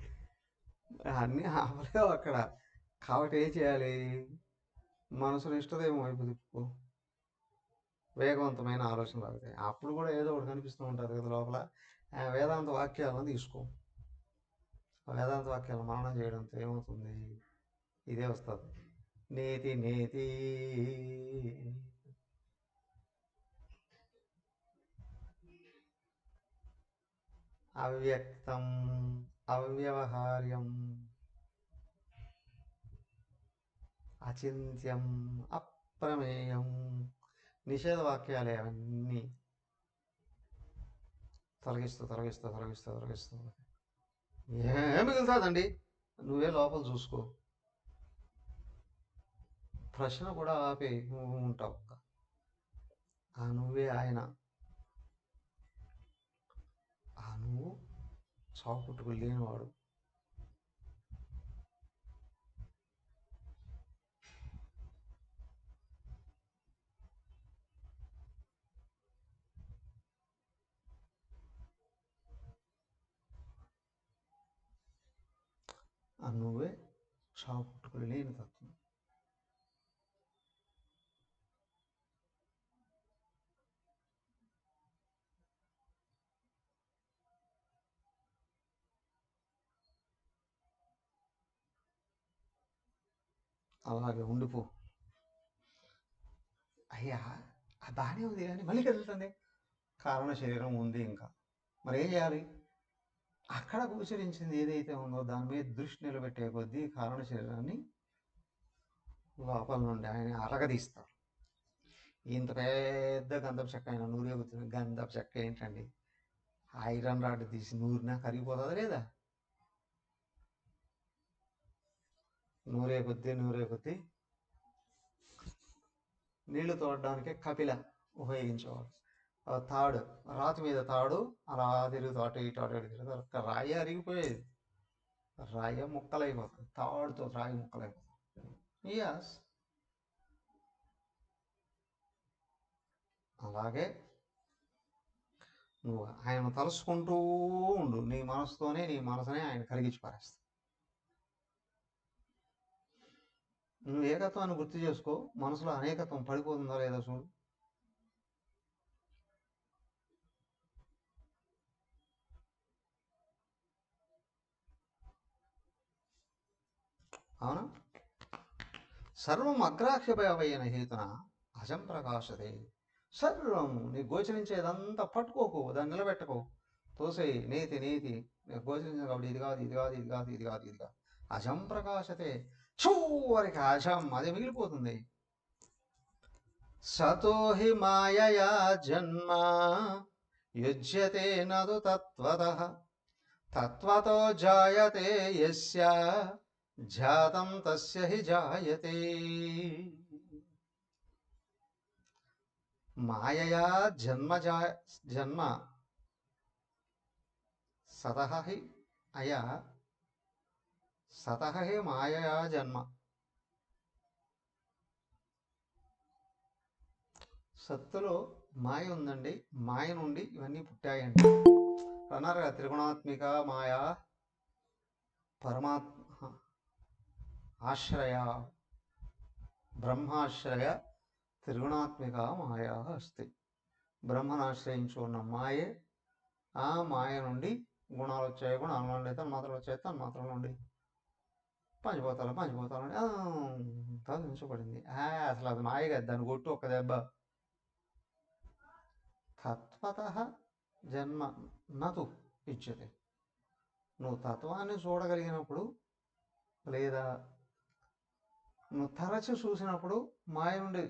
అన్నీ ఆపలేవు అక్కడ. కాబట్టి ఏం చేయాలి? మనసును ఇష్టదేమో వైపు తిప్పుకో, వేగవంతమైన ఆలోచనలు అవుతాయి. అప్పుడు కూడా ఏదో ఒకటి కనిపిస్తూ ఉంటుంది కదా లోపల. వేదాంత వాక్యాలను తీసుకో, వేదాంత వాక్యాలను మననం చేయడంతో ఏమవుతుంది? ఇదే వస్తుంది, నేతి నేతి అవ్యక్తం అవ్యవహార్యం అచింత్యం అప్రమేయం. నిషేధ వాక్యాలే అవన్నీ. తొలగిస్తూ తొలగిస్తూ తొలగిస్తూ తొలగిస్తూ ఏం మిగులుతుందండి? నువ్వే లోపల చూసుకో. ప్రశ్న కూడా ఆపే, నువ్వు ఉంటావు, ఆ నువ్వే ఆయన, ఆ నువ్వు చావు పుట్టుకులు లేనివాడు. ఆ నువ్వే చావు పుట్టుకులు లేని తత్వం. అలాగే ఉండిపో. అయ్యా బాగానే ఉంది కానీ మళ్ళీ కదులుతుంది, కారణ శరీరం ఉంది ఇంకా. మరి ఏం చేయాలి? అక్కడ గోచరించింది ఏదైతే ఉందో దాని మీద దృష్టి నిలబెట్టే కొద్దీ కారణ శరీరాన్ని లోపల నుండి ఆయన అరగదీస్తారు. ఇంత పెద్ద గంధపు చెక్క అయినా నూరేగుతుంది. గంధపు చెక్క ఏంటండి, ఐరన్ రాడ్ తీసి నూరినా కరిగిపోతుంది లేదా? నూరే కొద్దీ నీళ్లు తోడడానికి కపిల ఉపయోగించేవాడు. తాడు, రాతి మీద తాడు అలా తిరుగుతూ అటు ఇటు అటు ఇటు తిరుగుతూ ఒక్క రాయి అరిగిపోయేది, రాయి ముక్కలైపోతుంది, తాడుతో రాయి ముక్కలైపోతుంది. యస్, అలాగే నువ్వు ఆయన తలుసుకుంటూ ఉండు, నీ మనసుతోనే నీ మనసునే ఆయన కలిగించి పారేస్తా. నువ్వు ఏకత్వాన్ని గుర్తు చేసుకో, మనసులో అనేకత్వం పడిపోతుందా లేదా చూడు. అవునా? సర్వం అగ్రాహ్యభయమైన హేతున అజం ప్రకాశతే. సర్వం నీకు గోచరించేదంతా పట్టుకోకు, దాన్ని నిలబెట్టకు, తోసేయి. నేతి నీతి నీకు గోచరించింది కాబట్టి ఇది కాదు, ఇది కాదు, ఇది కాదు, ఇది కాదు, ఇది కాదు. అజం ప్రకాశతే, చూవరికి అజం అది మిగిలిపోతుంది. సతో హి మాయయా జన్మ యుజ్యతే నదు తత్వతః తత్వతో జాయతే యస్య జాతం తస్య హి జాయతే. మాయయా జన్మ సతః హి అయా సతః హి మాయయా జన్మ. సత్తులో మాయ ఉందండి, మాయ నుండి ఇవన్నీ పుట్టాయండి అన్నారు కదా. త్రిగుణాత్మిక మాయా పరమాత్మ ఆశ్రయ బ్రహ్మాశ్రయ త్రిగుణాత్మిక మాయా అస్తి. బ్రహ్మను ఆశ్రయించి ఉన్న మాయే, ఆ మాయ నుండి గుణాలు వచ్చాయి, గుణాల నుండి తన్మాత్రలు వచ్చాయి, తన్మాత్రల నుండి పంచిపోతాలు నుండి తదించబడింది. అసలు అది మాయ కదా, దాన్ని కొట్టు ఒక దెబ్బ. తత్వతః జన్మ నతు ఇచ్చేది. నువ్వు తత్వాన్ని చూడగలిగినప్పుడు, లేదా నువ్వు తరచు చూసినప్పుడు మాయ నుండి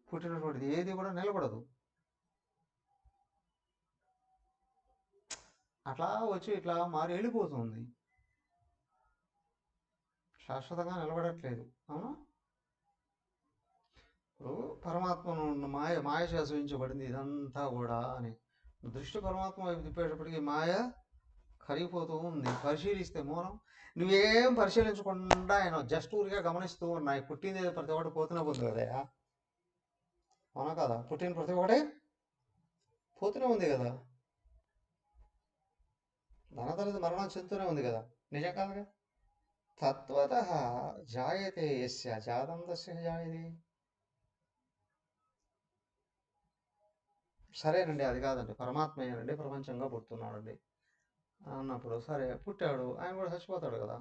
పుట్టినటువంటిది ఏది కూడా నిలబడదు. అట్లా వచ్చి ఇట్లా మారి వెళ్ళిపోతుంది, శాశ్వతంగా నిలబడట్లేదు. అవునా? పరమాత్మను మాయ శాసించబడింది ఇదంతా కూడా అని దృష్టి పరమాత్మ వైపు తిప్పేటప్పటికి మాయ కరిగిపోతూ ఉంది. పరిశీలిస్తే మూలం నువ్వేం పరిశీలించకుండా ఆయన జస్ట్ ఊరిగా గమనిస్తూ ఉన్నాయి. పుట్టింది ప్రతి ఒక్కటి పోతూనే పోతుంది కదా. అవునా కదా? పుట్టిన ప్రతి ఒక్కటే పోతూనే ఉంది కదా. ధనతరది మరణం చెందుతూనే ఉంది కదా. నిజం కాదుగా? తత్వతః జాయతే యస్య జాతం తస్య జాయతే. సరేనండి, అది కాదండి, పరమాత్మయ్యనండి ప్రపంచంగా పుడుతున్నాడండి అన్నప్పుడు సరే పుట్టాడు, ఆయన కూడా చచ్చిపోతాడు కదా.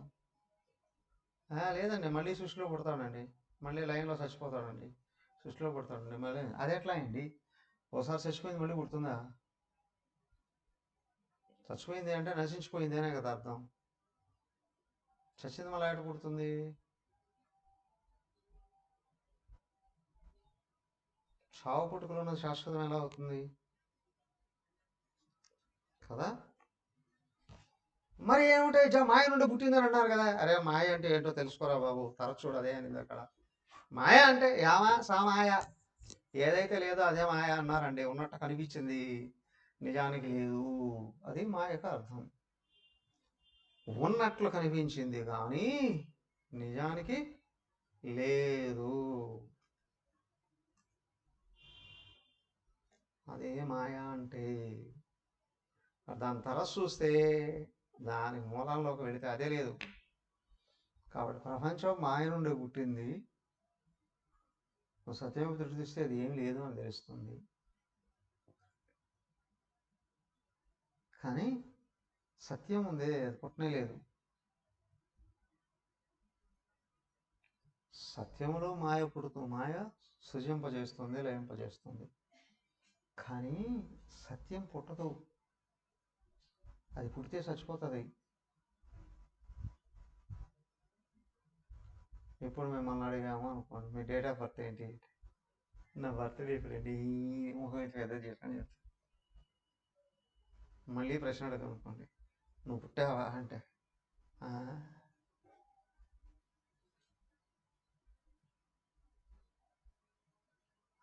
లేదండి, మళ్ళీ సృష్టిలో పుడతాడండి, మళ్ళీ లైన్లో చచ్చిపోతాడండి, సృష్టిలో పుడతాడండి మళ్ళీ. అది ఎట్లా అండి? ఒకసారి చచ్చిపోయింది మళ్ళీ పుడుతుందా? చచ్చిపోయింది అంటే నశించిపోయింది అనే కదా అర్థం. చచ్చింది మళ్ళీ ఎట పుడుతుంది? చావు పుట్టుకలో ఉన్నది శాశ్వతం ఎలా అవుతుంది కదా? మరి ఏమిటో మాయ నుండి పుట్టిందని అన్నారు కదా. అరే మాయ అంటే ఏంటో తెలుసుకోరా బాబు, తరచూడు అదే అనింది అక్కడ. మాయ అంటే యామా సామాయ, ఏదైతే లేదో అదే మాయ అన్నారండి. ఉన్నట్టు కనిపించింది, నిజానికి లేదు, అది మాయకు అర్థం. ఉన్నట్లు కనిపించింది కానీ నిజానికి లేదు, అదే మాయ అంటే. దాని తరచు చూస్తే దాని మూలంలోకి వెళితే అదే లేదు. కాబట్టి ప్రపంచం మాయ నుండి పుట్టింది. సత్యం దృష్టిస్తే అది ఏం లేదు అని తెలుస్తుంది. కానీ సత్యం ఉంది, అది పుట్టనే లేదు. సత్యములో మాయ మాయ సృజింపజేస్తుంది, లయింపజేస్తుంది. కానీ సత్యం పుట్టదు, అది పుడితే చచ్చిపోతుంది. ఇప్పుడు మిమ్మల్ని అడిగాము అనుకోండి, మీ డేట్ ఆఫ్ బర్త్ ఏంటి? నా బర్త్డే ఇప్పుడండి, ఈ ముఖం ఇట్లా ఏదో చేస్తాను చెప్తాను. మళ్ళీ ప్రశ్న అడగను అనుకోండి, నువ్వు పుట్టావా అంటే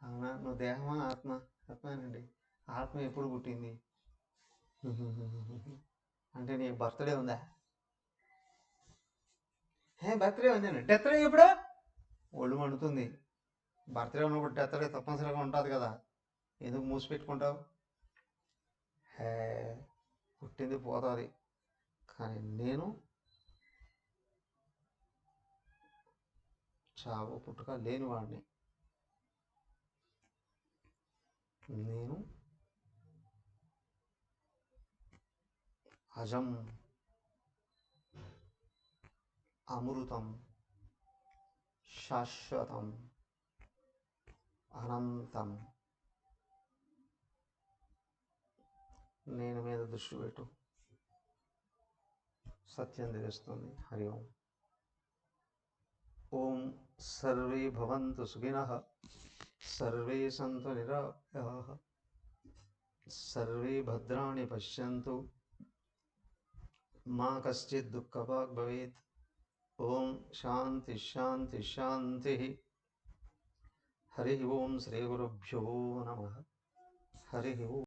అవునా? నువ్వు దేహమా ఆత్మ? ఆత్మేనండి. ఆత్మ ఎప్పుడు పుట్టింది అంటే నీ బర్త్డే ఉందా? బర్త్డే ఉందండి. డెత్డే ఎప్పుడు? ఒళ్ళు మండుతుంది. బర్త్డే ఉన్నప్పుడు డెత్డే తప్పనిసరిగా ఉంటుంది కదా, ఎందుకు మూసి పెట్టుకుంటావు? హే పుట్టింది పోతుంది, కానీ నేను చావు పుట్టుక లేనివాడిని. నేను అజం, అమృతం, శాశ్వతం, అనంతం. నేను మీద దృష్టి పెట్టు, సత్యం తెలుస్తుంది. హరి ఓం. ఓం సర్వే భవంతు సుఖినః, సర్వే సంతు నిరామయాః, సర్వే భద్రాణి పశ్యంతు, మా కశ్చిత్ దుఃఖభాగ్ భవేత్. ఓం శాంతి శాంతి శాంతి. హరి ఓం. శ్రీ గురుభ్యో నమః. హరి ఓం.